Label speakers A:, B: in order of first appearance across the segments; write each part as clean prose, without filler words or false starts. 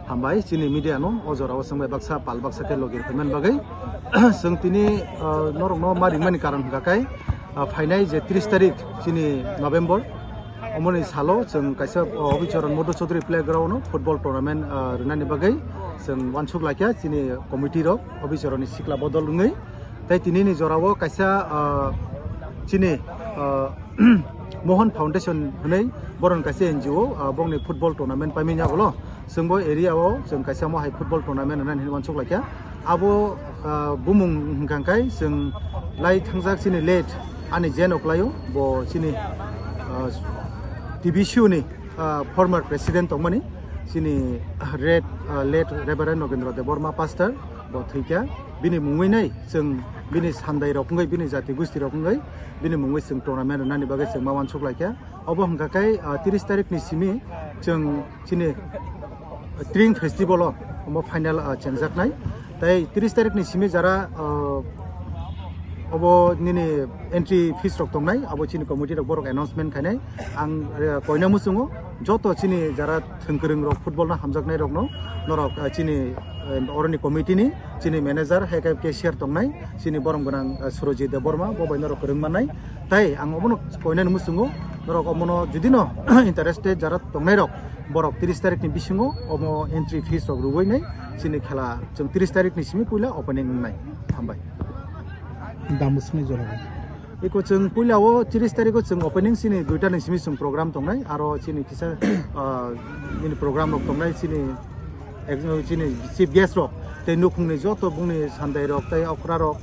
A: Hambai sini media no ojor awas sampai baksa pal baksa ke logir pemen bagai seng tini norong no maring mani karan gakai final je 30 tarik sini November omoni salo seng kaisa obicharan Modu Chaudhary playground no football tournament renani bagai seng wansuk lakya sini committee ro obicharan ni sikla bodol ngai tai tini ni jorawo kaisa sini Mohan Foundation hunai boron kaisa NGO bongni football tournament paminya bolo sengbo area o seng kaisa mo hai football tournament nan hin wansuk lakya abo bumung hingkangkai seng lai thangjak sini late ani jen oklayo bo sini TBCU ni former president tongmani sini late Reverend Nogindra Deborma pastor bo thikya bini mungui nai seng bini sandai rokungai bini jati gusti rokungai bini mungui seng tournament nani bagai seng mawan sok laikya obo hingkakai 30 tarik ni simi seng sini String Festival o final chengjak nai tai 30 tarik ni simi jara obo nini entry fees rok tongnai abo chini committee rok borok announcement khainai ang koina musungo joto chini jara thengkreng rok football na hamjaknai rok no norok chini oroni committee ni chini manager hekai cashier tongnai chini borong gonang Surojit Deborma bo bai norok reng manai tai ang obono koina musungo norok omono judino interested jara tongnai rok borok 30 tarik ni bisingo omo entry fees rok rubai nai chini khela jeng 30 tarik ni simi puila opening nai hambai damusni jora iko jeng puila o 30 tarik o jeng opening sini duita ni simi sung program tongnai aro chini kisa ini program rok tongnai chini chief guest rok tei nukungni joto bungni sandai rok tei okra rok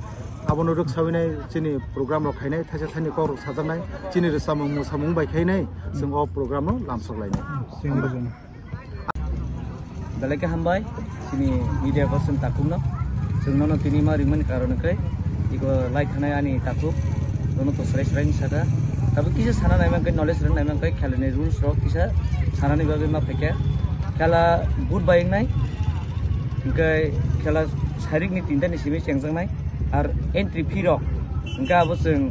A: abono ruk sawinai chini program rok khainai thaisa thani kor rok sajaknai chini ro samung bai khainai jeng o program no lamsok lainai
B: daleke hambai sini media person takumno jengnono tini ma ringman karon kai iko like khanai ani takup dono to srai sada tabi kisa sana naimang kai knowledge ren naimang kai khelani rules rok kisa sana ni bagai ma pheke khela good buying nai kai khela sarik ni tinta ni simi chengjang nai ar entry fee rok engka abo jeng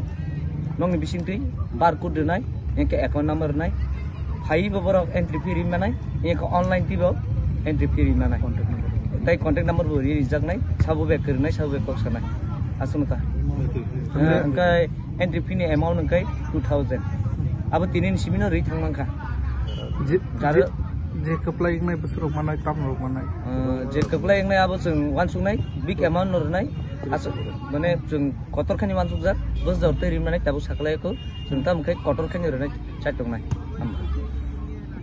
B: nongni bisingtui barcode nai engka account number nai phai borok entry fee rim nai engka online tibo entry fee rim nai tai contact number bo rijak nai sabu be kirnai sabu be kok sanai asunta engka entry fee ni amount engkai 2000 abo tinin simino ri thangmangkha jaro
A: je keplai nai busrok manai tam rok manai
B: je keplai nai abo jeng wansuk nai big amount nor nai asu mane jeng kotor khani wansuk jak bos jor tei rim nai tabu saklai ko jeng tam kai kotor khani ronai chaitong nai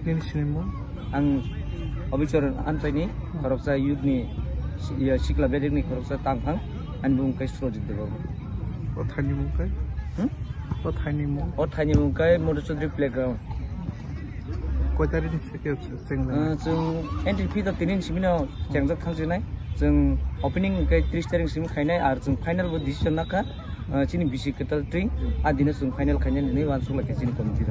A: ini sinimo
B: ang obicharan anchaini koroksa youth ni sikla bedek ni koroksa tangphang an bung kai Surojit Deborma
A: o thani mung kai
B: o thani mung kai Modu Chaudhary playground
A: koi tarik ni seke sengla
B: jeng entry fee to tinin simino chengjak thangsinai jeng opening kai 30 tarik sim khainai ar jeng final bo decision naka chini bisi ketal tring adina jeng final khainai ni wansuk lake chini committee